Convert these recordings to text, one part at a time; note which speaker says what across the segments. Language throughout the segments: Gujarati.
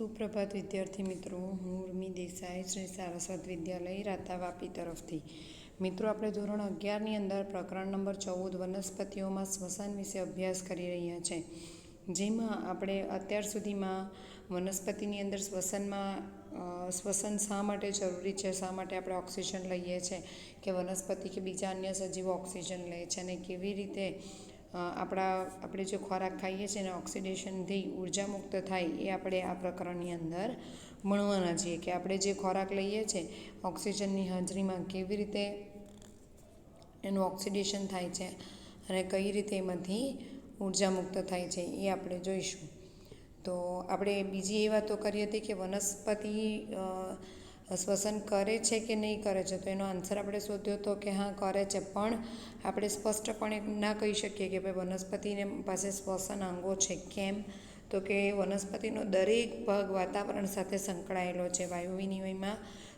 Speaker 1: સુપ્રભાત વિદ્યાર્થી મિત્રો, હું ઉર્મી દેસાઈ શ્રી સારસ્વત વિદ્યાલય રાતા વાપી તરફથી. મિત્રો, આપણે ધોરણ 11ની અંદર પ્રકરણ નંબર 14 વનસ્પતિઓમાં શ્વસન વિશે અભ્યાસ કરી રહ્યા છે. જેમાં આપણે અત્યાર સુધીમાં વનસ્પતિની અંદર શ્વસન શા માટે જરૂરી છે, શા માટે આપણે ઓક્સિજન લઈએ છીએ, કે વનસ્પતિ કે બીજા અન્ય સજીવો ઓક્સિજન લે છે, અને કેવી રીતે આપણે જે ખોરાક ખાઈએ છીએ એને ઓક્સિડેશનથી ઉર્જા મુક્ત થાય એ આપણે આ પ્રકરણની અંદર ભણવાના છીએ. કે આપણે જે ખોરાક લઈએ છીએ ઓક્સિજનની હાજરીમાં કેવી રીતે એનું ઓક્સિડેશન થાય છે અને કઈ રીતે એમાંથી ઉર્જા મુક્ત થાય છે એ આપણે જોઈશું. તો આપણે બીજી એ વાતો કરી હતી કે વનસ્પતિ શ્વસન કરે છે કે નહીં કરે છે. તો એનો આન્સર આપણે શોધ્યો હતો કે હા, કરે છે. પણ આપણે સ્પષ્ટપણે ના કહી શકીએ કે ભાઈ વનસ્પતિને પાસે શ્વસન અંગો છે. કેમ? તો કે વનસ્પતિનો દરેક ભાગ વાતાવરણ સાથે સંકળાયેલો છે, વાયુ વિનિમયમાં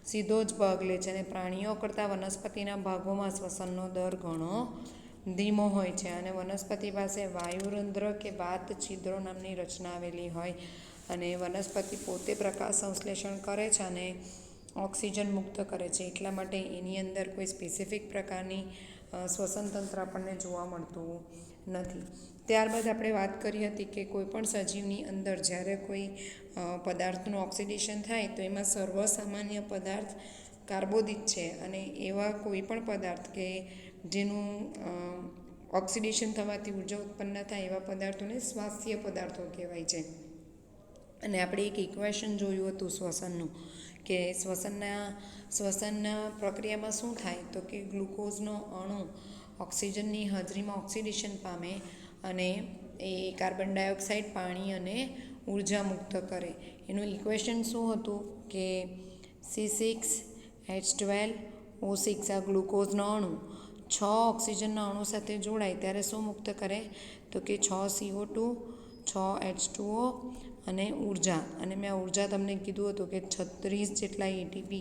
Speaker 1: સીધો જ ભાગ લે છે, અને પ્રાણીઓ કરતાં વનસ્પતિના ભાગોમાં શ્વસનનો દર ઘણો ધીમો હોય છે. અને વનસ્પતિ પાસે વાયુરંધ્ર કે વાત છિદ્રો નામની રચના આવેલી હોય, અને વનસ્પતિ પોતે પ્રકાશ સંશ્લેષણ કરે છે અને ઓક્સિજન મુક્ત કરે છે. એટલા માટે એની અંદર કોઈ સ્પેસિફિક પ્રકારની શ્વસન તંત્ર આપણને જોવા મળતું નથી. ત્યારબાદ આપણે વાત કરી હતી કે કોઈ પણ સજીવની અંદર જ્યારે કોઈ પદાર્થનું ઓક્સિડેશન થાય તો એમાં સર્વસામાન્ય પદાર્થ કાર્બોદિત છે, અને એવા કોઈ પણ પદાર્થ કે જેનું ઓક્સિડેશન થવાથી ઉર્જા ઉત્પન્ન થાય એવા પદાર્થોને શ્વાસ્ય પદાર્થો કહેવાય છે. અને આપણે એક ઇક્વેશન જોયું હતું શ્વસનનું, કે શ્વસનના પ્રક્રિયામાં શું થાય તો કે ગ્લુકોઝનો અણુ ઓક્સિજનની હાજરીમાં ઓક્સિડેશન પામે અને એ કાર્બન ડાયોક્સાઇડ, પાણી અને ઉર્જા મુક્ત કરે. એનું ઇક્વેશન શું હતું કે C6H12O6 આ ગ્લુકોઝનો અણુ 6 ઓક્સિજનના અણુ સાથે જોડાય ત્યારે શું મુક્ત કરે તો કે 6 CO2, 6 H2O અને ઉર્જા. અને મેં આ ઉર્જા તમને કીધું હતું કે 36 જેટલા ATP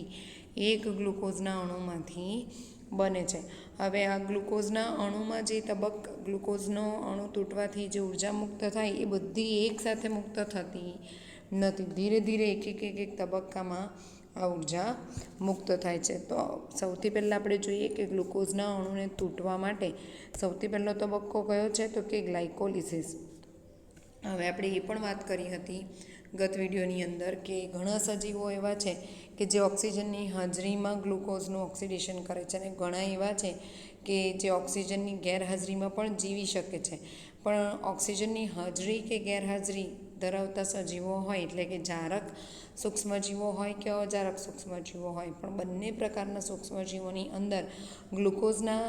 Speaker 1: એક ગ્લુકોઝના અણુમાંથી બને છે. હવે આ ગ્લુકોઝના અણુમાં જે ગ્લુકોઝનો અણુ તૂટવાથી જે ઉર્જા મુક્ત થાય એ બધી એકસાથે મુક્ત થતી નથી. ધીરે ધીરે એક તબક્કામાં આ ઉર્જા મુક્ત થાય છે. તો સૌથી પહેલાં આપણે જોઈએ કે ગ્લુકોઝના અણુને તૂટવા માટે સૌથી પહેલો તબક્કો કયો છે તો કે ગ્લાયકોલિસિસ. હવે આપણે એ પણ વાત કરી હતી ગત વિડીયોની અંદર કે ઘણા સજીવો એવા છે કે જે ઓક્સિજનની હાજરીમાં ગ્લુકોઝનું ઓક્સિડેશન કરે છે, અને ઘણા એવા છે કે જે ઓક્સિજનની ગેરહાજરીમાં પણ જીવી શકે છે. પણ ઓક્સિજનની હાજરી કે ગેરહાજરી ધરાવતા સજીવો હોય, એટલે કે જારક સૂક્ષ્મજીવો હોય કે અજારક સૂક્ષ્મજીવો હોય, પણ બંને પ્રકારના સૂક્ષ્મજીવોની અંદર ગ્લુકોઝના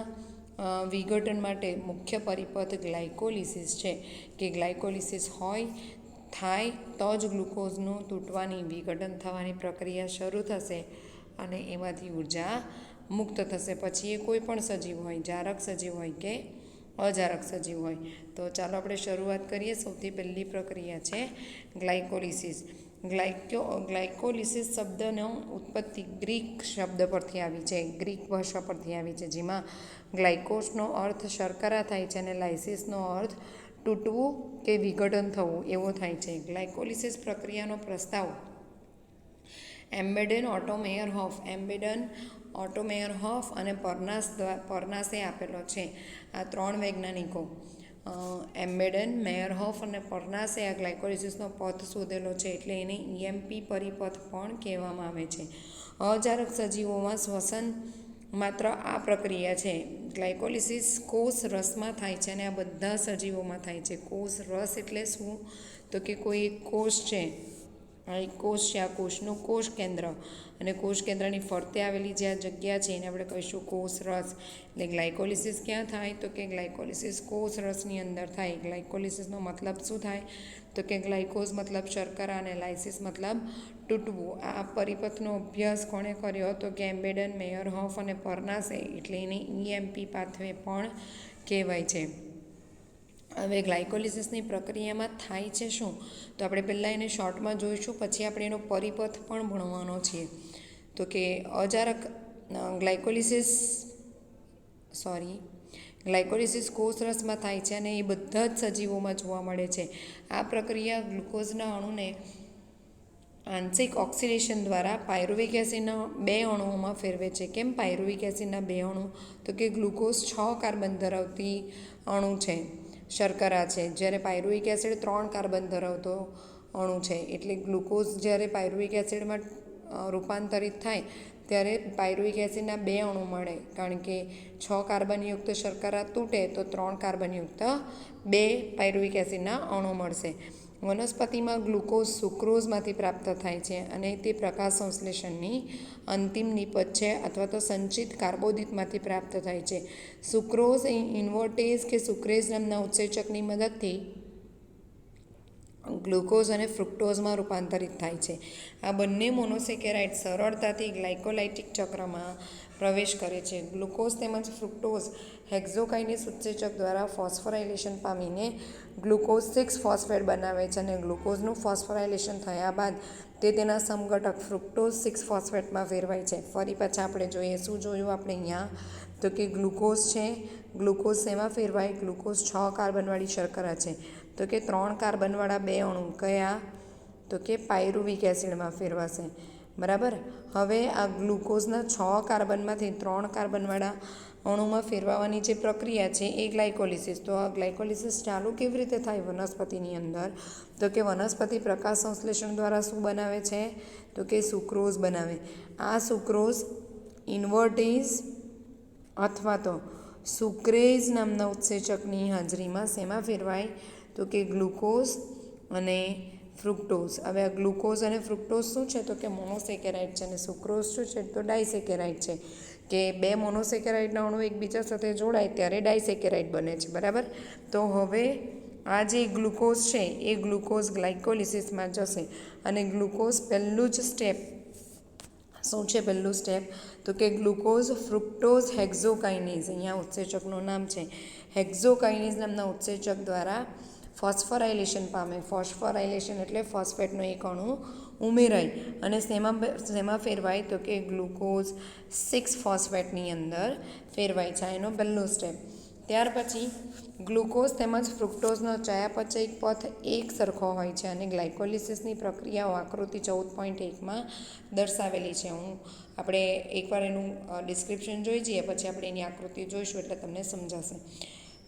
Speaker 1: વિઘટન માટે મુખ્ય પરિપથ ગ્લાયકોલિસિસ છે. કે ગ્લાયકોલિસિસ થાય તો જ ગ્લુકોઝનું તૂટવાની, વિઘટન થવાની પ્રક્રિયા શરૂ થશે અને એમાંથી ઉર્જા મુક્ત થશે. પછી એ કોઈ પણ સજીવ હોય, જારક સજીવ હોય કે અજારક સજીવ હોય. તો ચાલો આપણે શરૂઆત કરીએ. સૌથી પહેલી પ્રક્રિયા છે ગ્લાયકોલિસિસ. ગ્લાયકોલિસિસ શબ્દનો ઉત્પત્તિ ગ્રીક શબ્દ પરથી આવી છે, ગ્રીક ભાષા પરથી આવી છે, જેમાં ગ્લાયકોસનો અર્થ શર્કરા થાય છે અને લાઇસિસનો અર્થ તૂટવું કે વિઘટન થવું એવો થાય છે. ગ્લાયકોલિસિસ પ્રક્રિયાનો પ્રસ્તાવ એમ્બેડન ઓટો મેયરહોફ અને પરનાસે આપેલો છે. આ ત્રણ વૈજ્ઞાનિકો એમ્બેડન, મેયરહોફ અને પરનાસે આ ગ્લાયકોલિસિસનો પથ શોધેલો છે, એટલે એને EMP પરિપથ પણ કહેવામાં આવે છે. અજારક સજીવોમાં શ્વસન માત્ર આ પ્રક્રિયા છે. ગ્લાયકોલિસિસ કોષ રસમાં થાય છે, અને આ બધા સજીવોમાં થાય છે. કોષ રસ એટલે શું તો કે કોઈ એક કોષ છે, આ એક કોષ છે, આ કોષનું કોષ કેન્દ્ર, અને કોષ કેન્દ્રની ફરતે આવેલી જે આ જગ્યા છે એને આપણે કહીશું કોષ રસ. એટલે ગ્લાયકોલિસિસ ક્યાં થાય તો કે ગ્લાયકોલિસિસ કોષ રસની અંદર થાય. ગ્લાયકોલિસિસનો મતલબ શું થાય તો કે ગ્લાયકોઝ મતલબ શર્કરા અને લાઇસિસ મતલબ તૂટવું. આ પરિપથનો અભ્યાસ કોણે કર્યો હતો કે એમ્બેડન, મેયરહોફ અને પરનાસે, એટલે એને EMP પાથવે પણ કહેવાય છે. હવે ગ્લાયકોલિસિસની પ્રક્રિયામાં થાય છે શું તો આપણે પહેલાં એને શોર્ટમાં જોઈશું, પછી આપણે એનો પરિપથ પણ ભણવાનો છીએ. તો કે ગ્લાયકોલિસિસ કોષ રસમાં થાય છે, અને એ બધા જ સજીવોમાં જોવા મળે છે. આ પ્રક્રિયા ગ્લુકોઝના અણુને આંશિક ઓક્સિડેશન દ્વારા પાયરુવિક એસિડના 2 અણુઓમાં ફેરવે છે. કેમ પાયરુવિક એસિડના 2 અણુ? તો કે ગ્લુકોઝ 6 કાર્બન ધરાવતી અણુ છે, શર્કરા છે, જ્યારે પાયરુવિક એસિડ 3 કાર્બન ધરાવતો અણુ છે. એટલે ગ્લુકોઝ જ્યારે પાયરુવિક એસિડમાં રૂપાંતરિત થાય ત્યારે પાયરુવિક એસિડના 2 અણુ મળે, કારણ કે 6 કાર્બનયુક્ત શર્કરા તૂટે તો 3 કાર્બનયુક્ત 2 પાયરુવિક એસિડના અણુ મળશે. વનસ્પતિમાં ગ્લુકોઝ સુક્રોઝમાંથી પ્રાપ્ત થાય છે અને તે પ્રકાશ સંશ્લેષણની અંતિમ નિપજ છે અથવા તો સંચિત કાર્બોદિતમાંથી પ્રાપ્ત થાય છે. સુક્રોઝ ઇન્વર્ટેઝ કે સુક્રેઝ નામના ઉત્સેચકની મદદથી ગ્લુકોઝ અને ફ્રુક્ટોઝમાં રૂપાંતરિત થાય છે. આ બંને મોનોસેકેરાઇડ સરળતાથી ગ્લાયકોલાઇટિક ચક્રમાં પ્રવેશ કરે છે. ગ્લુકોઝ તેમજ ફ્રુક્ટોઝ હેક્ઝોકાઇનેઝ ઉત્સેચક દ્વારા ફોસ્ફોરાયલેશન પામીને ગ્લુકોઝ 6 ફોસ્ફેટ બનાવે છે અને ગ્લુકોઝનું ફોસ્ફોરાયલેશન થયા બાદ તે તેના સમઘટક ફ્રુક્ટોઝ 6 ફોસ્ફેટમાં ફેરવાય છે. ફરી પાછા આપણે જોઈએ, શું જોયું આપણે અહીંયા? તો કે ગ્લુકોઝ છે, ગ્લુકોઝ શેમાં ફેરવાય? ગ્લુકોઝ 6 કાર્બનવાળી શર્કરા છે, તો કે 3 કાર્બનવાળા 2 અણુ કયા? તો કે પાયરુવિક એસિડમાં ફેરવાશે. બરાબર. હવે આ ગ્લુકોઝના 6 કાર્બનમાંથી 3 કાર્બનવાળા અણુમાં ફેરવવાની જે પ્રક્રિયા છે એ ગ્લાયકોલિસિસ. તો આ ગ્લાયકોલિસિસ ચાલુ કેવી રીતે થાય વનસ્પતિની અંદર? તો કે વનસ્પતિ પ્રકાશ સંશ્લેષણ દ્વારા શું બનાવે છે? તો કે સુક્રોઝ બનાવે. આ સુક્રોઝ ઇન્વર્ટેઝ અથવા તો સુક્રેઝ નામના ઉત્સેચકની હાજરીમાં શેમાં ફેરવાય? તો કે ગ્લુકોઝ અને ફ્રુક્ટોઝ. હવે આ ગ્લુકોઝ અને ફ્રુક્ટોઝ શું છે? તો કે મોનોસેકેરાઇડ છે અને સુક્રોઝ શું છે? તો ડાયસેકેરાઇડ છે. કે 2 મોનોસેકેરાઇડના અણુ એકબીજા સાથે જોડાય ત્યારે ડાયસેકેરાઇડ બને છે. બરાબર. તો હવે આ જે ગ્લુકોઝ છે એ ગ્લુકોઝ ગ્લાયકોલિસિસમાં જશે અને ગ્લુકોઝ પહેલું જ સ્ટેપ શું છે? પહેલું સ્ટેપ તો કે ગ્લુકોઝ ફ્રુક્ટોઝ હેક્ઝોકાઇનેઝ, અહીંયા ઉત્સેચકનું નામ છે હેક્ઝોકાઇનેઝ નામના ઉત્સેચક દ્વારા ફોસ્ફોરાયલેશન પામે. ફોસ્ફોરાયલેશન એટલે ફોસ્ફેટનો એક અણુ ઉમેરાય અને શેમાં ફેરવાય? તો કે ગ્લુકોઝ 6 ફોસ્ફેટની અંદર ફેરવાય છે. એનો પહેલો સ્ટેપ. ત્યાર પછી ગ્લુકોઝ તેમજ ફ્રુક્ટોઝનો ચયાપચયિક પથ એક સરખો હોય છે અને ગ્લાયકોલિસિસની પ્રક્રિયાઓ આકૃતિ 14.1માં દર્શાવેલી છે. આપણે એકવાર એનું ડિસ્ક્રિપ્શન જોઈ જઈએ, પછી આપણે એની આકૃતિ જોઈશું એટલે તમને સમજાશે.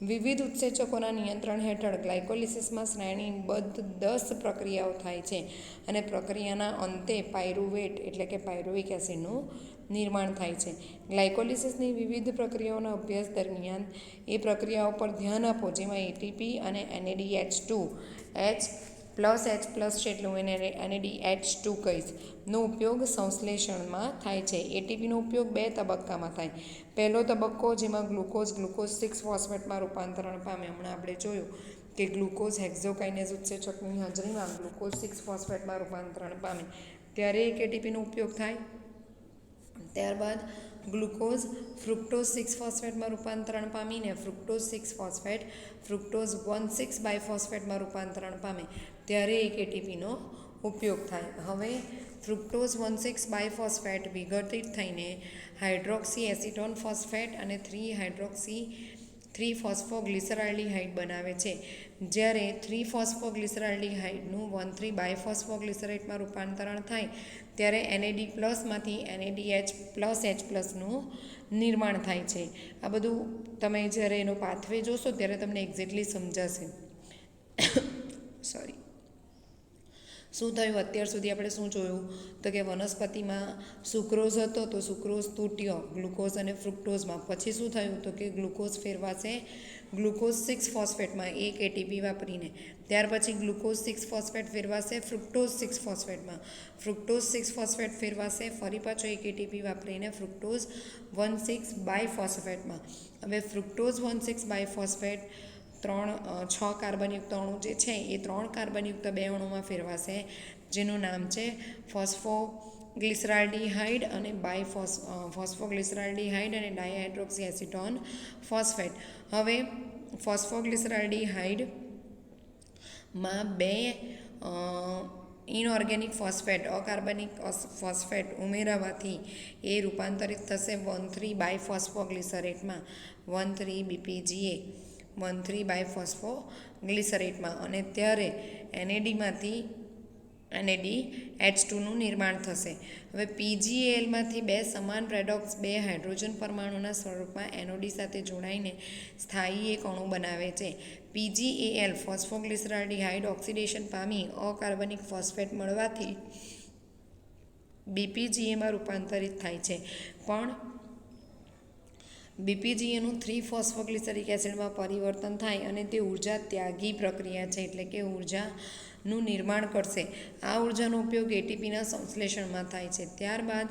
Speaker 1: વિવિધ ઉત્સેચકોના નિયંત્રણ હેઠળ ગ્લાયકોલિસિસમાં શ્રેણીબદ્ધ 10 પ્રક્રિયાઓ થાય છે અને પ્રક્રિયાના અંતે પાયરુવેટ એટલે કે પાયરુવિક એસિડનું નિર્માણ થાય છે. ગ્લાયકોલિસિસની વિવિધ પ્રક્રિયાઓના અભ્યાસ દરમિયાન એ પ્રક્રિયાઓ પર ધ્યાન આપો જેમાં એટીપી અને NADH2 H+H+ છે એટલે હું એને NADH2 કહીશ નો ઉપયોગ સંશ્લેષણમાં થાય છે. એટીપીનો ઉપયોગ 2 તબક્કામાં થાય. પહેલો તબક્કો જેમાં ગ્લુકોઝ 6 ફોસ્ફેટમાં રૂપાંતરણ પામે. હમણાં આપણે જોયું કે ગ્લુકોઝ હેક્ઝોકાઇનેઝ ઉત્સેચકની હાજરીમાં ગ્લુકોઝ 6 ફોસ્ફેટમાં રૂપાંતરણ પામે ત્યારે એક એટીપીનો ઉપયોગ થાય. ત્યારબાદ ગ્લુકોઝ ફ્રુક્ટોઝ 6 ફોસ્ફેટમાં રૂપાંતરણ પામીને ફ્રુક્ટોઝ 6 ફોસ્ફેટ ફ્રુક્ટોઝ 1,6 બાયફોસ્ફેટમાં રૂપાંતરણ પામે ત્યારે એક એટીપીનો ઉપયોગ થાય. હવે ફ્રુક્ટોઝ 1,6 બાયફોસ્ફેટ વિઘટિત થઈને હાઇડ્રોક્સી એસિટોન ફોસ્ફેટ અને 3-ફોસ્ફોગ્લિસરાલ્ડિહાઇડ બનાવે છે. જ્યારે 3-ફોસ્ફોગ્લિસરાલ્ડિહાઇડનું 1,3 બાયફોસ્ફોગ્લિસરેટમાં રૂપાંતરણ થાય ત્યારે NAD+ માંથી NADH+H+નું નિર્માણ થાય છે. આ બધું તમે જ્યારે એનો પાથવે જોશો ત્યારે તમને એક્ઝેક્ટલી સમજાશે. સોરી. શું થયું અત્યાર સુધી આપણે શું જોયું? તો કે વનસ્પતિમાં સુક્રોઝ હતો તો સુક્રોઝ તૂટ્યો ગ્લુકોઝ અને ફ્રુક્ટોઝમાં. પછી શું થયું? તો કે ગ્લુકોઝ ફેરવાશે ગ્લુકોઝ 6 ફોસ્ફેટમાં એક એટીપી વાપરીને. ત્યાર પછી ગ્લુકોઝ 6 ફોસ્ફેટ ફેરવાશે ફ્રુક્ટોઝ 6 ફોસ્ફેટમાં. ફ્રુક્ટોઝ 6 ફોસ્ફેટ ફેરવાશે ફરી પાછો એક એટીપી વાપરીને ફ્રુક્ટોઝ 1,6 બાયફોસ્ફેટમાં. હવે ફ્રુક્ટોઝ 1,6 બાયફોસ્ફેટ 6 કાર્બનયુક્ત અણુ જે છે એ 3 કાર્બનયુક્ત 2 અણુમાં ફેરવાશે જેનું નામ છે ફોસ્ફોગ્લિસરાલ્ડિહાઇડ અને ફોસ્ફોગ્લિસરાલ્ડિહાઇડ અને ડાયહાઇડ્રોક્સી એસિટોન ફોસ્ફેટ. હવે ફોસ્ફોગ્લિસરાલ્ડિહાઇડમાં 2 ઇનઓર્ગેનિક ફોસ્ફેટ અકાર્બનિક ફોસ્ફેટ ઉમેરાવાથી એ રૂપાંતરિત થશે 1,3 બાયફોસ્ફોગ્લિસરેટમાં 1,3 BPGA 1,3 બાયફોસ્ફોગ્લિસરેટમાં અને ત્યારે NADમાંથી NADH2નું નિર્માણ થશે. હવે PgAlમાંથી બે સમાન રેડોક્સ બે હાઇડ્રોજન પરમાણુના સ્વરૂપમાં NOD સાથે જોડાઈને સ્થાયી એક અણુ બનાવે છે. PgAl ફોસ્ફોગ્લિસરાલ્ડિહાઇડ ઓક્સિડેશન પામી અકાર્બનિક ફોસ્ફેટ મળવાથી BPGAમાં રૂપાંતરિત થાય છે. પણ BPGAનું 3-ફોસ્ફોગ્લિસરિક એસિડમાં પરિવર્તન થાય અને તે ઉર્જા ત્યાગી પ્રક્રિયા છે, એટલે કે ઉર્જાનું નિર્માણ કરશે. આ ઉર્જાનો ઉપયોગ ATPના સંશ્લેષણમાં થાય છે. ત્યારબાદ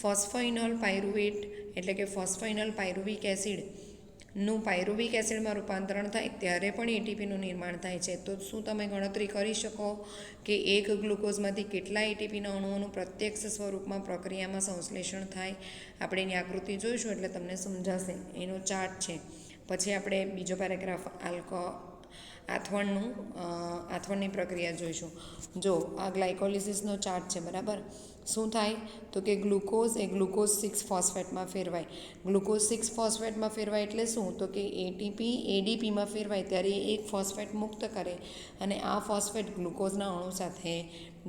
Speaker 1: ફોસ્ફોઇનોલ પાયરુવેટ એટલે કે ફોસ્ફોઇનોલ પાયરુવિક એસિડનું પાયરુવિક એસિડમાં રૂપાંતરણ થાય ત્યારે પણ ATPનું નિર્માણ થાય છે. તો શું તમે ગણતરી કરી શકો કે એક ગ્લુકોઝમાંથી કેટલા ATPના અણુઓનું પ્રત્યક્ષ સ્વરૂપમાં પ્રક્રિયામાં સંશ્લેષણ થાય? આપણે એની આકૃતિ જોઈશું એટલે તમને સમજાશે. એનો ચાર્ટ છે. પછી આપણે બીજો પેરેગ્રાફ આથવણની પ્રક્રિયા જોઈશું. જો આ ગ્લાયકોલિસિસનો ચાર્ટ છે, બરાબર. શું થાય તો કે ગ્લુકોઝ એ ગ્લુકોઝ 6 ફોસ્ફેટમાં ફેરવાય. ગ્લુકોઝ 6 ફોસ્ફેટમાં ફેરવાય એટલે શું તો કે ATP ADPમાં ફેરવાય ત્યારે એક ફોસ્ફેટ મુક્ત કરે અને આ ફોસ્ફેટ ગ્લુકોઝના અણુ સાથે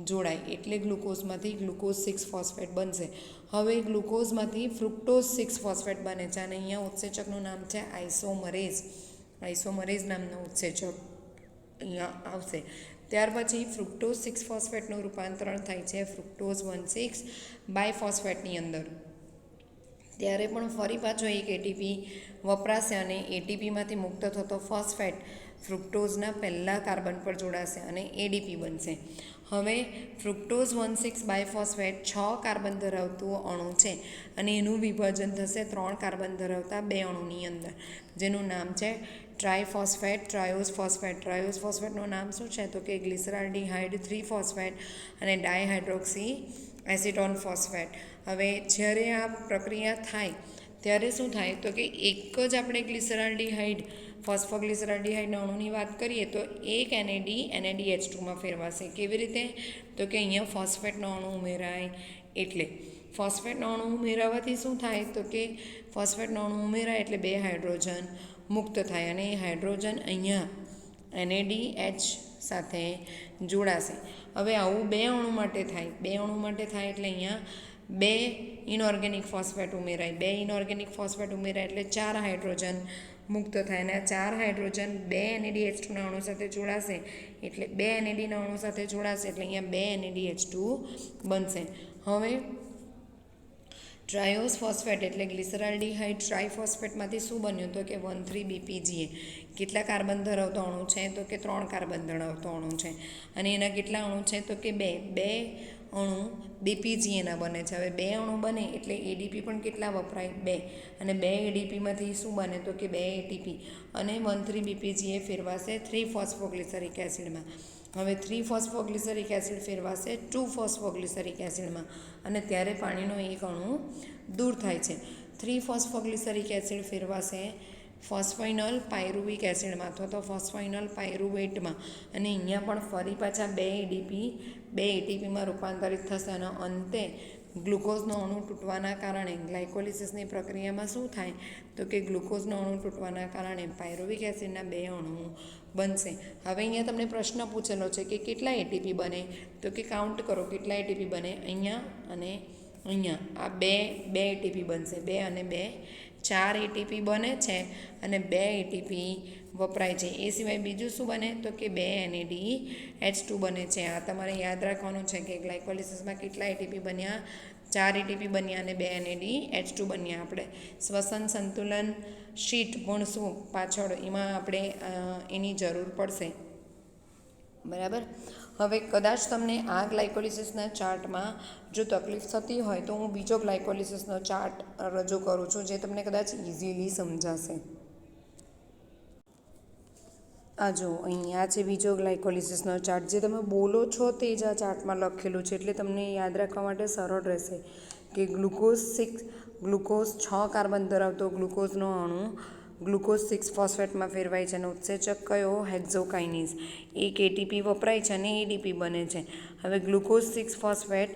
Speaker 1: જોડાય એટલે ગ્લુકોઝમાંથી ગ્લુકોઝ 6 ફોસ્ફેટ બનશે. હવે ગ્લુકોઝમાંથી ફ્રુક્ટોઝ 6 ફોસ્ફેટ બને છે અને અહીંયા ઉત્સેચકનું નામ છે આઇસોમરેઝ નામનો ઉત્સેચક અહીંયા આવશે. ત્યાર પછી ફ્રુક્ટોઝ 6 ફોસ્ફેટનું રૂપાંતરણ થાય છે ફ્રુક્ટોઝ 1,6 બાયફોસ્ફેટની અંદર. ત્યારે પણ ફરી પાછો એક ATP વપરાશે અને ATPમાંથી મુક્ત થતો ફોસ્ફેટ ફ્રુક્ટોઝના પહેલા કાર્બન પર જોડાશે અને ADP બનશે. હવે ફ્રુક્ટોઝ 1,6 બાયફોસ્ફેટ 6 કાર્બન ધરાવતું અણુ છે અને એનું વિભાજન થશે 3 કાર્બન ધરાવતા 2 અણુની અંદર, જેનું નામ છે ટ્રાયફોસ્ફેટ, ટ્રાયોઝ ફોસ્ફેટ. ટ્રાયોઝ ફોસ્ફેટનું નામ શું છે તો કે ગ્લિસરાલ્ડિહાઇડ 3 ફોસ્ફેટ અને ડાયહાઇડ્રોક્સી એસિટોન ફોસ્ફેટ. હવે જ્યારે આ પ્રક્રિયા થાય ત્યારે શું થાય તો કે એક જ આપણે ફોસ્ફોગ્લિસરાલ્ડિહાઇડના અણુની વાત કરીએ તો એક NADH2માં ફેરવાશે. કેવી રીતે તો કે અહીંયા ફોસ્ફેટનો અણુ ઉમેરાય એટલે ફોસ્ફેટનો અણુ ઉમેરાવાથી શું થાય તો કે ફોસ્ફેટનો અણુ ઉમેરાય એટલે 2 હાઇડ્રોજન મુક્ત થાય અને એ હાઇડ્રોજન અહીંયા NADH સાથે જોડાશે. હવે આવું 2 અણુ માટે થાય એટલે અહીંયા 2 ઇનઓર્ગેનિક ફોસ્ફેટ ઉમેરાય. 2 ઇનઓર્ગેનિક ફોસ્ફેટ ઉમેરાય એટલે 4 હાઇડ્રોજન મુક્ત થાય અને આ 4 હાઇડ્રોજન 2 NADH2ના અણુ સાથે જોડાશે એટલે 2 NADના અણુ સાથે જોડાશે એટલે અહીંયા 2 NADH2 બનશે. હવે ટ્રાયોઝ ફોસ્ફેટ એટલે ગ્લિસરાલ્ડિહાઇડ ટ્રાયફોસ્ફેટમાંથી શું બન્યું તો કે 1,3-BPGA. કેટલા કાર્બન ધરાવતો અણુ છે તો કે 3 કાર્બન ધરાવતો અણુ છે અને એના કેટલા અણુ છે તો કે 2 અણુ BPGAના બને છે. હવે 2 અણુ બને એટલે ADP પણ કેટલા વપરાય 2 અને 2 ADPમાંથી શું બને તો કે 2 ATP અને 1,3-BPGA ફેરવાશે 3-ફોસ્ફોગ્લિસરિક એસિડમાં. હવે 3-ફોસ્ફોગ્લિસરિક એસિડ ફેરવાશે 2-ફોસ્ફોગ્લિસરિક એસિડમાં અને ત્યારે પાણીનો એક અણુ દૂર થાય છે. 3-ફોસ્ફોગ્લિસરિક એસિડ ફેરવાશે ફોસ્ફોઇનોલ પાયરુવિક એસિડમાં અથવા તો ફોસ્ફોઇનોલ પાયરુવેટમાં અને અહીંયા પણ ફરી પાછા 2 ATPમાં રૂપાંતરિત થશે અને અંતે ગ્લુકોઝનો અણુ તૂટવાના કારણે ગ્લાયકોલિસિસની પ્રક્રિયામાં શું થાય તો કે ગ્લુકોઝનો અણુ તૂટવાના કારણે પાયરુવિક એસિડના 2 અણુ બનશે. હવે અહીંયા તમને પ્રશ્ન પૂછેલો છે કે કેટલા ATP બને તો કે કાઉન્ટ કરો કેટલા ATP બને. અહીંયા અને અહીંયા આ 2 ATP બનશે. 2 અને 2 4 ATP બને છે અને 2 ATP વપરાય છે. એ સિવાય બીજું શું બને તો કે 2 NADH2 બને છે. આ તમારે યાદ રાખવાનું છે કે ગ્લાયકોલિસિસમાં કેટલા ATP બન્યા 4 ATP બન્યા અને 2 NADH2 બન્યા. આપણે શ્વસન સંતુલન શીટ ભણશું પાછળ, એમાં આપણે એની જરૂર પડશે, બરાબર. હવે કદાચ તમને આ ગ્લાયકોલિસિસના ચાર્ટમાં જો તકલીફ થતી હોય તો હું બીજો ગ્લાયકોલિસિસનો ચાર્ટ રજૂ કરું છું જે તમને કદાચ ઇઝીલી સમજાશે. આ જો અહીંયા છે બીજો ગ્લાયકોલિસિસનો ચાર્ટ. જે તમે બોલો છો તે જ આ ચાર્ટમાં લખેલું છે એટલે તમને યાદ રાખવા માટે સરળ રહેશે કે ગ્લુકોઝ 6 કાર્બન ધરાવતો ગ્લુકોઝનો અણુ ગ્લુકોઝ 6 ફોસ્ફેટમાં ફેરવાય છે અને ઉત્સેચક કયો હેક્ઝોકાઇનેઝ. એક ATP વપરાય છે અને ADP બને છે. હવે ગ્લુકોઝ 6 ફોસ્ફેટ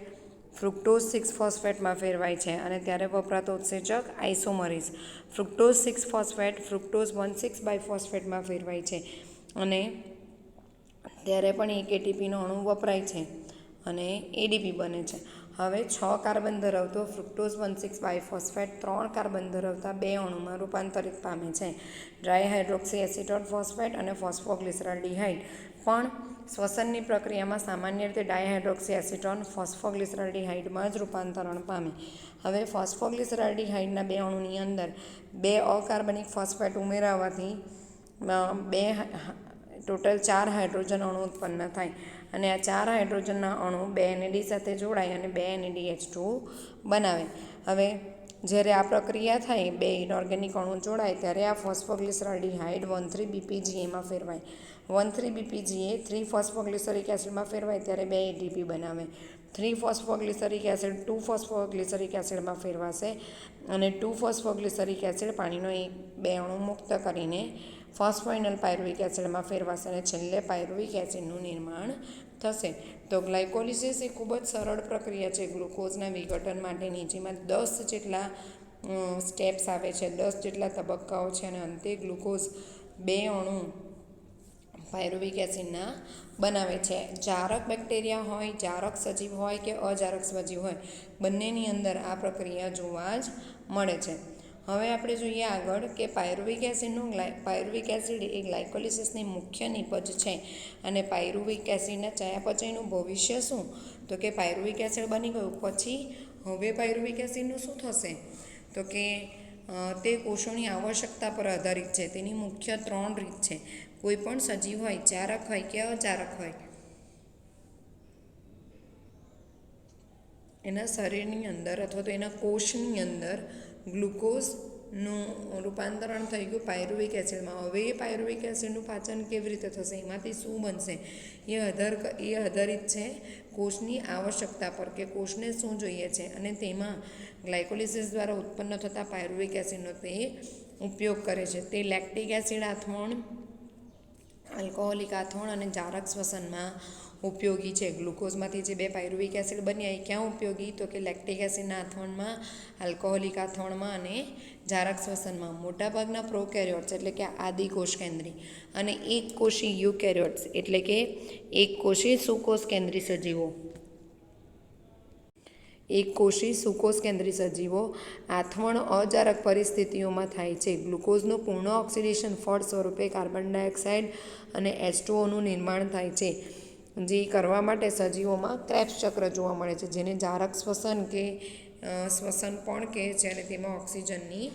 Speaker 1: ફ્રુક્ટોઝ 6 ફોસ્ફેટમાં ફેરવાય છે અને ત્યારે વપરાતો ઉત્સેચક આઇસોમરેઝ. ફ્રુક્ટોઝ 6 ફોસ્ફેટ ફ્રુક્ટોઝ 1,6 બાયફોસ્ફેટમાં ફેરવાય છે અને ત્યારે પણ એક ATPનો અણુ વપરાય છે અને એડીપી બને છે. હવે 6 કાર્બન ધરાવતો ફ્રુક્ટોઝ 1,6 બાયફોસ્ફેટ 3 કાર્બન ધરાવતા 2 અણુમાં રૂપાંતરિત પામે છે. ડ્રાય હાઇડ્રોક્સી એસિટોન ફોસ્ફેટ અને ફોસ્ફોગ્લિસરાલ્ડિહાઇડ પણ શ્વસનની પ્રક્રિયામાં સામાન્ય રીતે ડાયહાઇડ્રોક્સી એસિટોન ફોસ્ફોગ્લિસરાલ્ડિહાઇડમાં જ રૂપાંતરણ પામે. હવે ફોસ્ફોગ્લિસરાલ્ડિહાઇડના 2 અણુની અંદર 2 અકાર્બનિક ફોસ્ફેટ ઉમેરાવાથી ટોટલ 4 હાઇડ્રોજન અણુ ઉત્પન્ન થાય અને આ 4 હાઇડ્રોજનના અણુ 2 NAD સાથે જોડાય અને 2 NADH2 બનાવે. હવે જ્યારે આ પ્રક્રિયા થાય, 2 ઇનઓર્ગેનિક અણુ જોડાય ત્યારે આ ફોસ્ફોગ્લિસરાલ્ડિહાઇડ 1,3-BPGAમાં ફેરવાય. 1,3-BPGA 3-ફોસ્ફોગ્લિસરિક એસિડમાં ફેરવાય ત્યારે 2 ATP બનાવે. 3-ફોસ્ફોગ્લિસરિક એસિડ 2-ફોસ્ફોગ્લિસરિક એસિડમાં ફેરવાશે અને 2-ફોસ્ફોગ્લિસરિક એસિડ પાણીનો 2 અણુ મુક્ત કરીને ફોસ્ફોઇનલ પાયરુવિક એસિડમાં ફેરવાશે અને છેલ્લે પાયરુવિક એસિડનું નિર્માણ થશે. તો ગ્લાયકોલિસિસ એ ખૂબ જ સરળ પ્રક્રિયા છે ગ્લુકોઝના વિઘટન માટેની, જેમાં 10 જેટલા સ્ટેપ્સ આવે છે, 10 જેટલા તબક્કાઓ છે અને અંતે ગ્લુકોઝ 2 અણુ પાયરુવિક એસિડના બનાવે છે. જારક બેક્ટેરિયા હોય, જારક સજીવ હોય કે અજારક સજીવ હોય, બંનેની અંદર આ પ્રક્રિયા જોવા જ મળે છે. હવે આપણે જોઈએ આગળ કે પાયરુવિક એસિડ એ ગ્લાયકોલિસિસની મુખ્ય નિપજ છે અને પાયરુવિક એસિડના ચયાપચયનું ભવિષ્ય શું? તો કે પાયરુવિક એસિડ બની ગયું પછી હવે પાયરુવિક એસિડનું શું થશે? તો કે તે કોષોની આવશ્યકતા પર આધારિત છે. તેની મુખ્ય 3 રીત છે. કોઈ પણ સજીવ હોય, જારક હોય કે અજારક હોય, એના શરીરની અંદર અથવા તો એના કોષની અંદર ગ્લુકોઝનું રૂપાંતરણ થઈ ગયું પાયરુવિક એસિડમાં. હવે એ પાયરુવિક એસિડનું પાચન કેવી રીતે થશે, એમાંથી શું બનશે, એ આધારિત છે કોષની આવશ્યકતા પર કે કોષને શું જોઈએ છે અને તેમાં ગ્લાયકોલિસિસ દ્વારા ઉત્પન્ન થતા પાયરુવિક એસિડનો તે ઉપયોગ કરે છે. તે લેક્ટિક એસિડ આથવણ, આલ્કોહોલિક આથવણ અને જારક શ્વસનમાં ઉપયોગી છે. ગ્લુકોઝમાંથી જે 2 પાયરુવિક એસિડ બન્યા એ ક્યાં ઉપયોગી? તો કે લેક્ટિક એસિડના આથવણમાં, આલ્કોહોલિક આથવણમાં અને જારક શ્વસનમાં. મોટાભાગના પ્રોકેરિયોટ્સ એટલે કે આદિકોષ કેન્દ્રી અને એકકોષી યુકેરિયોટ્સ એટલે કે એકકોષી સુકોષ કેન્દ્રી સજીવો, એકકોષી સુકોષ કેન્દ્રી સજીવો આથવણ અજારક પરિસ્થિતિઓમાં થાય છે. ગ્લુકોઝનું પૂર્ણ ઓક્સિડેશન ફળ સ્વરૂપે કાર્બન ડાયોક્સાઇડ અને H2Oનું નિર્માણ થાય છે, જે કરવા માટે સજીવોમાં ક્રેબ્સ ચક્ર જોવા મળે છે, જેને જારક શ્વસન પણ કહે છે અને તેમાં ઓક્સિજનની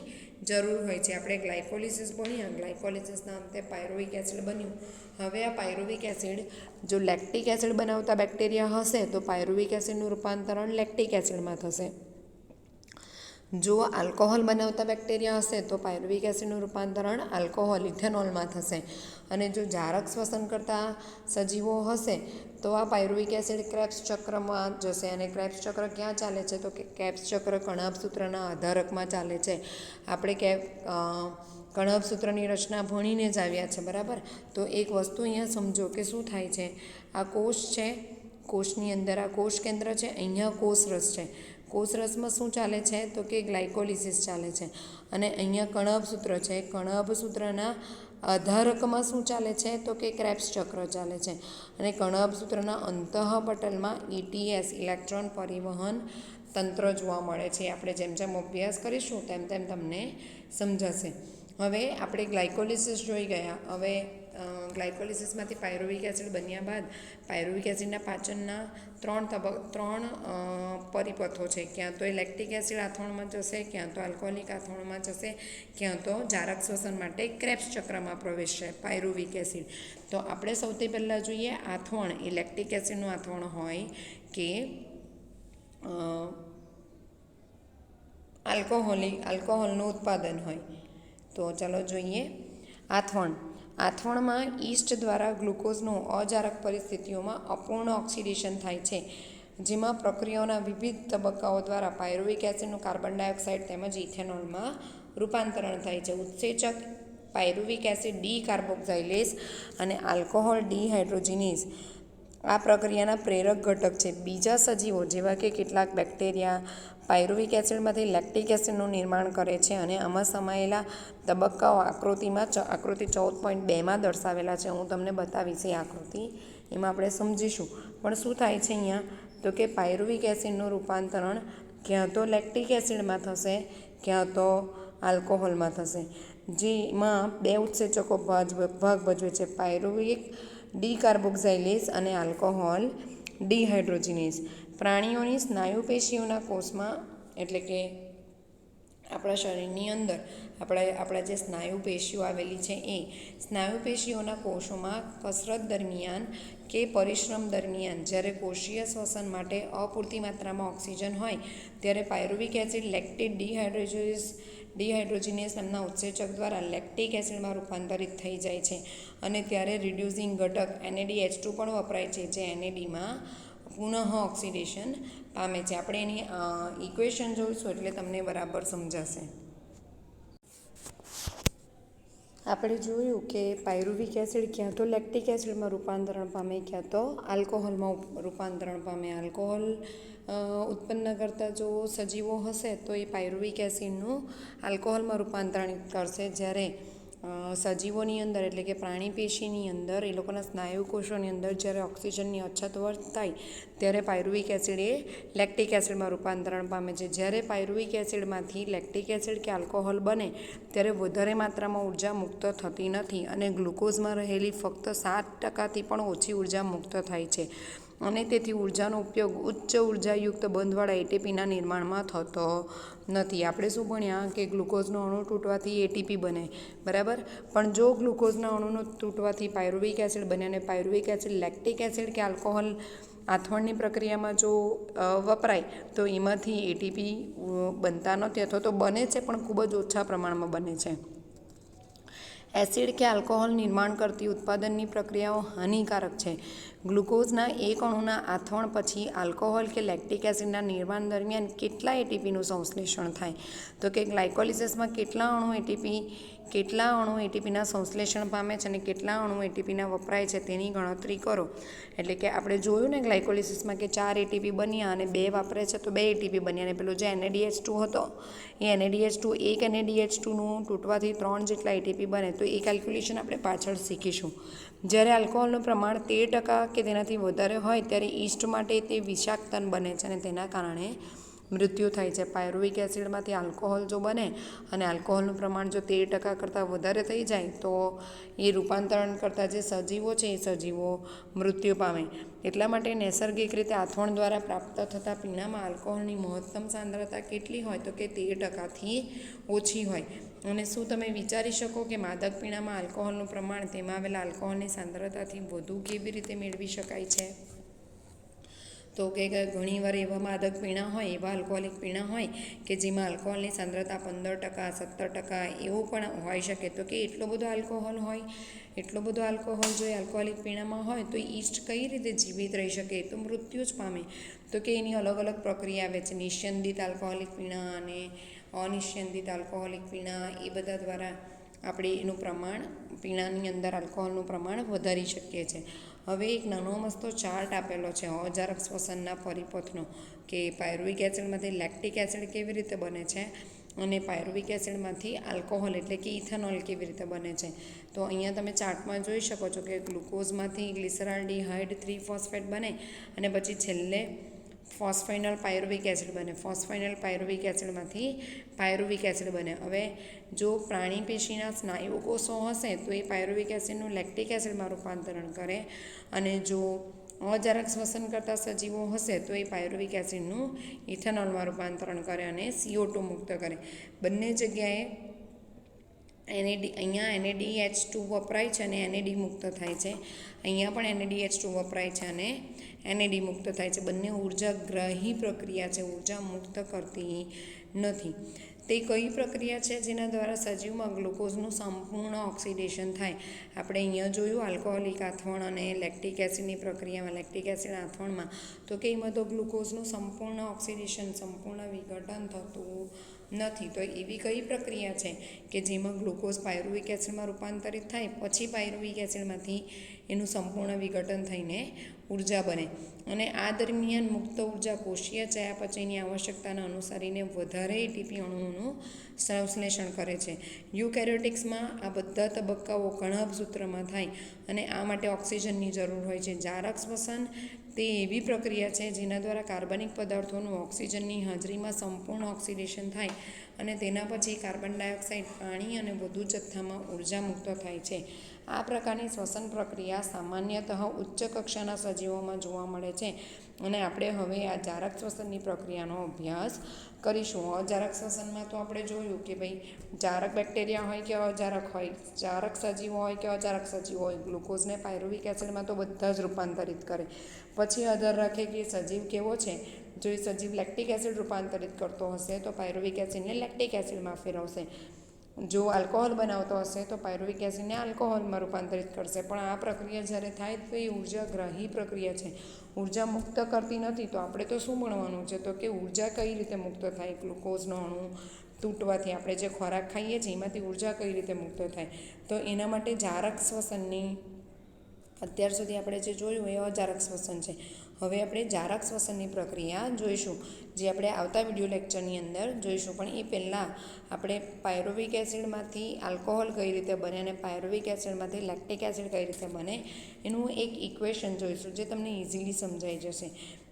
Speaker 1: જરૂર હોય છે. આપણે ગ્લાયકોલિસિસ ભણ્યા, ગ્લાયકોલિસિસના અંતે પાયરુવિક એસિડ બન્યું. હવે આ પાયરુવિક એસિડ જો લેક્ટિક એસિડ બનાવતા બેક્ટેરિયા હશે તો પાયરુવિક એસિડનું રૂપાંતરણ લેક્ટિક એસિડમાં થશે. જો આલ્કોહોલ બનાવતા બેક્ટેરિયા હશે તો પાયરુવિક એસિડનું રૂપાંતરણ આલ્કોહોલ ઇથેનોલમાં થશે અને જો જારક શ્વસન કરતા સજીવો હશે તો આ પાયરુવિક એસિડ ક્રેબ્સ ચક્રમાં જશે. અને ક્રેબ્સ ચક્ર ક્યાં ચાલે છે? તો કે ક્રેબ્સ ચક્ર કણાભસૂત્રના આધારકમાં ચાલે છે. આપણે કણાભસૂત્રની રચના ભણીને જ આવ્યા છે, બરાબર? તો એક વસ્તુ અહીંયા સમજો કે શું થાય છે. આ કોષ છે, કોષની અંદર આ કોષ કેન્દ્ર છે, અહીંયા કોષરસ છે. કોષરસમાં શું ચાલે છે? તો કે ગ્લાયકોલિસિસ ચાલે છે. અને અહીંયા કણાભસૂત્ર છે, કણાભસૂત્રના આધારકમાં શું ચાલે છે? તો કે ક્રેબ્સ ચક્ર ચાલે છે. અને કણાભસૂત્રના અંતઃપટલમાં ETS ઇલેક્ટ્રોન પરિવહન તંત્ર જોવા મળે છે. આપણે જેમ જેમ અભ્યાસ કરીશું તેમ તેમ તમને સમજાશે. હવે આપણે ગ્લાયકોલિસિસ જોઈ ગયા. હવે ગ્લાયકોલિસિસમાંથી પાયરુવિક એસિડ બન્યા બાદ પાયરુવિક એસિડના પાચનના 3 પરિપથો છે. ક્યાં તો એ લેક્ટિક એસિડ આથવણમાં જશે, ક્યાં તો આલ્કોહોલિક આથવણમાં જશે, ક્યાં તો જારક શ્વસન માટે ક્રેબ્સ ચક્રમાં પ્રવેશશે પાયરુવિક એસિડ. તો આપણે સૌથી પહેલાં જોઈએ આથવણ. એ લેક્ટિક એસિડનું આથવણ હોય કે આલ્કોહોલનું ઉત્પાદન હોય. તો ચાલો જોઈએ આથવણમાં ઈસ્ટ દ્વારા ગ્લુકોઝનું અજારક પરિસ્થિતિઓમાં અપૂર્ણ ઓક્સિડેશન થાય છે, જેમાં પ્રક્રિયાઓના વિવિધ તબક્કાઓ દ્વારા પાયરુવિક એસિડનું કાર્બન ડાયોક્સાઇડ તેમજ ઇથેનોલમાં રૂપાંતરણ થાય છે. ઉત્સેચક પાયરુવિક એસિડ ડી-કાર્બોક્સાઇલેઝ અને આલ્કોહોલ ડીહાઇડ્રોજિનેઝ આ પ્રક્રિયાના પ્રેરક ઘટક છે. બીજા સજીવો જેવા કે કેટલાક બેક્ટેરિયા પાયરુવિક એસિડમાંથી લેક્ટિક એસિડનું નિર્માણ કરે છે અને આમાં સમાયેલા તબક્કાઓ આકૃતિ 14.2માં દર્શાવેલા છે. હું તમને બતાવીશ એ આકૃતિ, એમાં આપણે સમજીશું. પણ શું થાય છે અહીંયા તો કે પાયરુવિક એસિડનું રૂપાંતરણ ક્યાં તો લેક્ટિક એસિડમાં થશે, ક્યાં તો આલ્કોહોલમાં થશે, જેમાં બે ઉત્સેચકો ભાગ ભજવે છે, પાયરુવિક ડીકાર્બોક્સાઇલેઝ અને આલ્કોહોલ ડિહાઇડ્રોજિનેઝ. પ્રાણીઓની સ્નાયુ પેશીઓના કોષમાં એટલે કે આપણા શરીરની અંદર આપણા જે સ્નાયુ પેશીઓ આવેલી છે એ સ્નાયુ પેશીઓના કોષોમાં કસરત દરમિયાન કે પરિશ્રમ દરમિયાન જ્યારે કોષીય શ્વસન માટે અપૂરતી માત્રામાં ઓક્સિજન હોય ત્યારે પાયરુવિક એસિડ લેક્ટેટ ડિહાઇડ્રોજિનેઝ નામના ઉત્સેચક દ્વારા લેક્ટિક એસિડમાં રૂપાંતરિત થઈ જાય છે અને ત્યારે રિડ્યુસિંગ ઘટક NADH2 પણ વપરાય છે, જે NADમાં પુનઃ ઓક્સિડેશન પામે છે. આપણે એની ઇક્વેશન જોઈશું એટલે તમને બરાબર સમજાશે. આપણે જોયું કે પાયરુવિક એસિડ ક્યાં તો લેક્ટિક એસિડમાં રૂપાંતરણ પામે, ક્યાં તો આલ્કોહોલમાં રૂપાંતરણ પામે. આલ્કોહોલ ઉત્પન્ન કરતા જો સજીવો હશે તો એ પાયરુવિક એસિડનું આલ્કોહોલમાં રૂપાંતરણ કરશે, જ્યારે સજીવોની અંદર એટલે કે પ્રાણી પેશીની અંદર એ લોકોના સ્નાયુ કોષોની અંદર જ્યારે ઓક્સિજનની અછત વર્તાય ત્યારે પાયરુવિક એસિડ એ લેક્ટિક એસિડમાં રૂપાંતરણ પામે છે. જ્યારે પાયરુવિક એસિડમાંથી લેક્ટિક એસિડ કે આલ્કોહોલ બને ત્યારે વધારે માત્રામાં ઉર્જા મુક્ત થતી નથી અને ગ્લુકોઝમાં રહેલી ફક્ત 7%થી પણ ઓછી ઉર્જા મુક્ત થાય છે અને તેથી ઉર્જાનો ઉપયોગ ઉચ્ચ ઉર્જાયુક્ત બંધવાળા એટીપીના નિર્માણમાં થતો નથી. આપણે શું ભણ્યા કે ગ્લુકોઝનો અણુ તૂટવાથી એટીપી બને, બરાબર, પણ જો ગ્લુકોઝના અણુનો તૂટવાથી પાયરુવિક એસિડ બને અને પાયરુવિક એસિડ લેક્ટિક એસિડ કે આલ્કોહોલ આથવણની પ્રક્રિયામાં જો વપરાય તો એમાંથી એટીપી બનતા નથી, અથવા તો બને છે પણ ખૂબ જ ઓછા પ્રમાણમાં બને છે. એસિડ કે આલ્કોહોલ નિર્માણ કરતી ઉત્પાદનની પ્રક્રિયાઓ હાનિકારક છે. ગ્લુકોઝના એક અણુના આથવણ પછી આલ્કોહોલ કે લેક્ટિક એસિડના નિર્માણ દરમિયાન કેટલા એટીપીનું સંશ્લેષણ થાય? તો કે ગ્લાયકોલિસિસમાં કેટલા અણુ એટીપીના સંશ્લેષણ પામે છે અને કેટલા અણુ એટીપીના વપરાય છે તેની ગણતરી કરો. એટલે કે આપણે જોયું ને ગ્લાયકોલિસિસમાં કે 4 એટીપી બન્યા અને 2 વાપરે છે તો 2 એટીપી બન્યા, અને પેલો જે NADH2 હતો એ NADH2 એક NADH2નું તૂટવાથી 3 જેટલા એટીપી બને, તો એ કેલ્ક્યુલેશન આપણે પાછળ શીખીશું. જ્યારે આલ્કોહોલનું પ્રમાણ 13% કે તેનાથી વધારે હોય ત્યારે ઈસ્ટ માટે તે વિષાક્તન બને છે અને તેના કારણે મૃત્યુ થાય છે. પાયરુવિક એસિડમાંથી આલ્કોહોલ જો બને અને આલ્કોહોલનું પ્રમાણ જો 13% કરતાં વધારે થઈ જાય તો એ રૂપાંતરણ કરતા જે સજીવો છે એ સજીવો મૃત્યુ પામે. એટલા માટે નૈસર્ગિક રીતે આથવણ દ્વારા પ્રાપ્ત થતા પીણામાં આલ્કોહોલની મહત્તમ સાંદ્રતા કેટલી હોય તો કે 13%થી ઓછી હોય. અને શું તમે વિચારી શકો કે માદક પીણામાં આલ્કોહોલનું પ્રમાણ તેમાં આવેલા આલ્કોહોલની સાંદ્રતાથી વધુ કેવી રીતે મેળવી શકાય છે? તો કે ઘણીવાર એવા માદક પીણા હોય, એવા આલ્કોહોલિક પીણા હોય કે જેમાં આલ્કોહોલની સાંદ્રતા 15%, 17% એવું પણ હોઈ શકે. તો કે એટલો બધો આલ્કોહોલ જો આલ્કોહોલિક પીણામાં હોય તો ઈસ્ટ કઈ રીતે જીવિત રહી શકે? તો મૃત્યુ જ પામે. તો કે એની અલગ અલગ પ્રક્રિયા આવે છે. નિસ્યંદિત આલ્કોહોલિક પીણા અને અનિસ્યંદિત આલ્કોહોલિક પીણા, એ બધા દ્વારા આપણે એનું પ્રમાણ પીણાની અંદર આલ્કોહોલનું પ્રમાણ વધારી શકીએ છીએ. હવે એક નાનો મસ્તો ચાર્ટ આપેલો છે અજારક શ્વસનના પરિપથનો, કે પાયરુવિક એસિડમાંથી લેક્ટિક એસિડ કેવી રીતે બને છે અને પાયરુવિક એસિડમાંથી આલ્કોહોલ એટલે કે ઇથેનોલ કેવી રીતે બને છે. તો અહીંયા તમે ચાર્ટમાં જોઈ શકો છો કે ગ્લુકોઝમાંથી ગ્લિસરાલ્ડિહાઇડ 3-ફોસ્ફેટ બને અને પછી છેલ્લે ફોસ્ફેનલ પાયરુવિક એસિડ બને. ફોસ્ફેનલ પાયરુવિક એસિડમાંથી પાયરુવિક એસિડ બને. હવે જો પ્રાણી પેશીના સ્નાયુ કોષો હશે તો એ પાયરુવિક એસિડનું લેક્ટિક એસિડમાં રૂપાંતરણ કરે, અને જો અજારક શ્વસન કરતા સજીવો હશે તો એ પાયરુવિક એસિડનું ઇથેનોલમાં રૂપાંતરણ કરે અને CO2 મુક્ત કરે. બંને જગ્યાએ અહીંયા NADH2 વપરાય છે અને NAD મુક્ત થાય છે. અહીંયા પણ NADH2 વપરાય છે અને NAD મુક્ત થાય છે. બંને ઉર્જાગ્રાહી પ્રક્રિયા છે, ઉર્જા મુક્ત કરતી નથી. તે કઈ પ્રક્રિયા છે જેના દ્વારા સજીવમાં ગ્લુકોઝનું સંપૂર્ણ ઓક્સિડેશન થાય? આપણે અહીંયા જોયું આલ્કોહોલિક આથવણ અને લેક્ટિક એસિડની પ્રક્રિયામાં, લેક્ટિક એસિડ આથવણમાં, તો કે એમાં તો ગ્લુકોઝનું સંપૂર્ણ ઓક્સિડેશન, સંપૂર્ણ વિઘટન થતું નથી. તો એવી કઈ પ્રક્રિયા છે કે જેમાં ગ્લુકોઝ પાયરુવિક એસિડમાં રૂપાંતરિત થાય પછી પાયરુવિક એસિડમાંથી એનું સંપૂર્ણ વિઘટન થઈને ઉર્જા બને, અને આ દરમિયાન મુક્ત ઉર્જા કોષીય ચયાપચયની આવશ્યકતાને અનુસરીને વધારે એટીપી અણુઓનું સંશ્લેષણ કરે છે. યુકેરિયોટિક્સમાં આ બધા તબક્કાઓ કણાભ સૂત્રમાં થાય અને આ માટે ઓક્સિજનની જરૂર હોય છે. જારક શ્વસન તે એવી પ્રક્રિયા છે જેના દ્વારા કાર્બનિક પદાર્થોનું ઓક્સિજનની હાજરીમાં સંપૂર્ણ ઓક્સિડેશન થાય અને તેના પછી કાર્બન ડાયોક્સાઇડ, પાણી અને વધુ જથ્થામાં ઉર્જા મુક્ત થાય છે. આ પ્રકારની શ્વસન પ્રક્રિયા સામાન્યતઃ ઉચ્ચ કક્ષાના સજીવોમાં જોવા મળે છે અને આપણે હવે આ જારક શ્વસનની પ્રક્રિયાનો અભ્યાસ કરીશું. અજારક શ્વસનમાં તો આપણે જોયું કે ભાઈ જારક બેક્ટેરિયા હોય કે અજારક હોય, જારક સજીવો હોય કે અજારક સજીવો હોય, ગ્લુકોઝને પાયરુવિક એસિડમાં તો બધા જ રૂપાંતરિત કરે. પછી આધાર રાખે કે સજીવ કેવો છે. જો એ સજીવ લેક્ટિક એસિડ રૂપાંતરિત કરતો હશે તો પાયરુવિક એસિડને લેક્ટિક એસિડમાં ફેરવશે. જો આલ્કોહોલ બનાવતો હશે તો પાયરુવિક એસિડને આલ્કોહોલમાં રૂપાંતરિત કરશે. પણ આ પ્રક્રિયા જ્યારે થાય તો એ ઉર્જાગ્રાહી પ્રક્રિયા છે, ઉર્જા મુક્ત કરતી નથી. તો આપણે તો શું ભણવાનું છે તો કે ઉર્જા કઈ રીતે મુક્ત થાય. ગ્લુકોઝનો અણુ તૂટવાથી આપણે જે ખોરાક ખાઈએ છીએ એમાંથી ઉર્જા કઈ રીતે મુક્ત થાય. તો એના માટે જારક શ્વસનની અત્યાર સુધી આપણે જે જોયું એ અજારક શ્વસન છે. હવે આપણે જારક શ્વસનની પ્રક્રિયા જોઈશું, જે આપણે આવતા વિડીયો લેક્ચરની અંદર જોઈશું. પણ એ પહેલાં આપણે પાયરુવિક એસિડમાંથી આલ્કોહોલ કઈ રીતે બને અને પાયરુવિક એસિડમાંથી લેક્ટિક એસિડ કઈ રીતે બને એનું એક ઇક્વેશન જોઈશું, જે તમને ઇઝીલી સમજાઈ જશે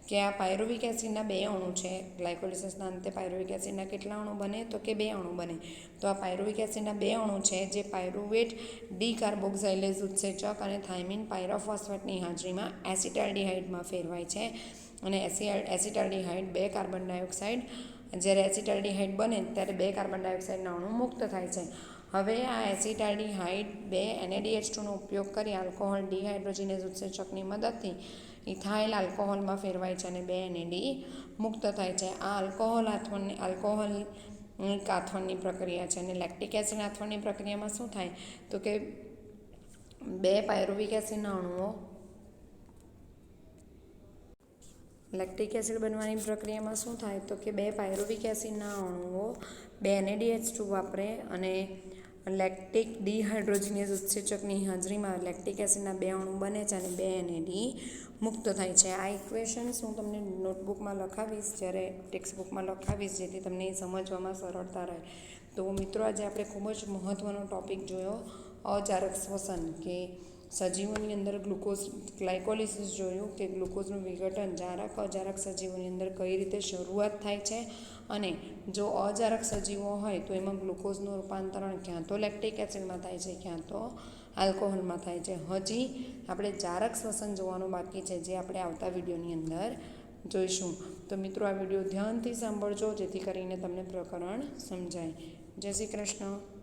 Speaker 1: કે આ પાયરુવિક એસિડના 2 અણુ છે. ગ્લાયકોલિસિસના અંતે પાયરુવિક એસિડના કેટલા અણુ બને તો કે 2 અણુ બને. તો આ પાયરુવિક એસિડના 2 અણુ છે જે પાયરુવેટ ડીકાર્બોક્સાઇલેઝ ઉત્સેચક અને થાઇમિન પાયરોફોસ્ફેટની હાજરીમાં એસિટાલ્ડિહાઇડમાં ફેરવાય છે. અને એસિટાલ્ડિહાઇડ 2 કાર્બન ડાયોક્સાઇડ, જ્યારે એસિટાલ્ડિહાઇડ બને ત્યારે 2 કાર્બન ડાયોક્સાઇડના અણુ મુક્ત થાય છે. હવે આ એસિટાલ્ડિહાઇડ 2 NADH2નો ઉપયોગ કરી આલ્કોહોલ ડિહાઇડ્રોજિનેઝ ઉત્સેચકની મદદથી ઇથાઇલ આલ્કોહોલમાં ફેરવાય છે અને 2 NAD મુક્ત થાય છે. આ આલ્કોહોલ આથવણની પ્રક્રિયા છે. અને લેક્ટિક એસિડ આથવણની પ્રક્રિયામાં શું થાય તો કે 2 પાયરુવિક એસિડના અણુઓ લેક્ટિક એસિડ બનવાની પ્રક્રિયામાં શું થાય તો કે 2 પાયરુવિક એસિડના અણુઓ 2 NADH2 વાપરે અને લેક્ટિક ડિહાઇડ્રોજિનેઝ ઉત્સેચકની હાજરીમાં લેક્ટિક એસિડના 2 અણુ બને છે અને 2 NAD મુક્ત થાય છે. આ ઇક્વેશન્સ હું તમને નોટબુકમાં લખાવીશ, જ્યારે ટેક્સ્ટ બુકમાં લખાવીશ, જેથી તમને સમજવામાં સરળતા રહે. તો મિત્રો, આજે આપણે ખૂબ જ મહત્ત્વનો ટૉપિક જોયો, અજારક શ્વસન, કે સજીવોની અંદર ગ્લાયકોલિસિસ જોયું કે ગ્લુકોઝનું વિઘટન જારક અજારક સજીવોની અંદર કઈ રીતે શરૂઆત થાય છે. અને જો અજારક સજીવો હોય તો એમાં ગ્લુકોઝનું રૂપાંતરણ ક્યાં તો લેક્ટિક એસિડમાં થાય છે, ક્યાં તો આલ્કોહોલમાં થાય છે. હજી આપણે જારક શ્વસન જોવાનું બાકી છે, જે આપણે આવતા વિડીયોની અંદર જોઈશું. તો મિત્રો, આ વિડીયો ધ્યાનથી સાંભળજો, જેથી કરીને તમને પ્રકરણ સમજાય. જય શ્રી કૃષ્ણ.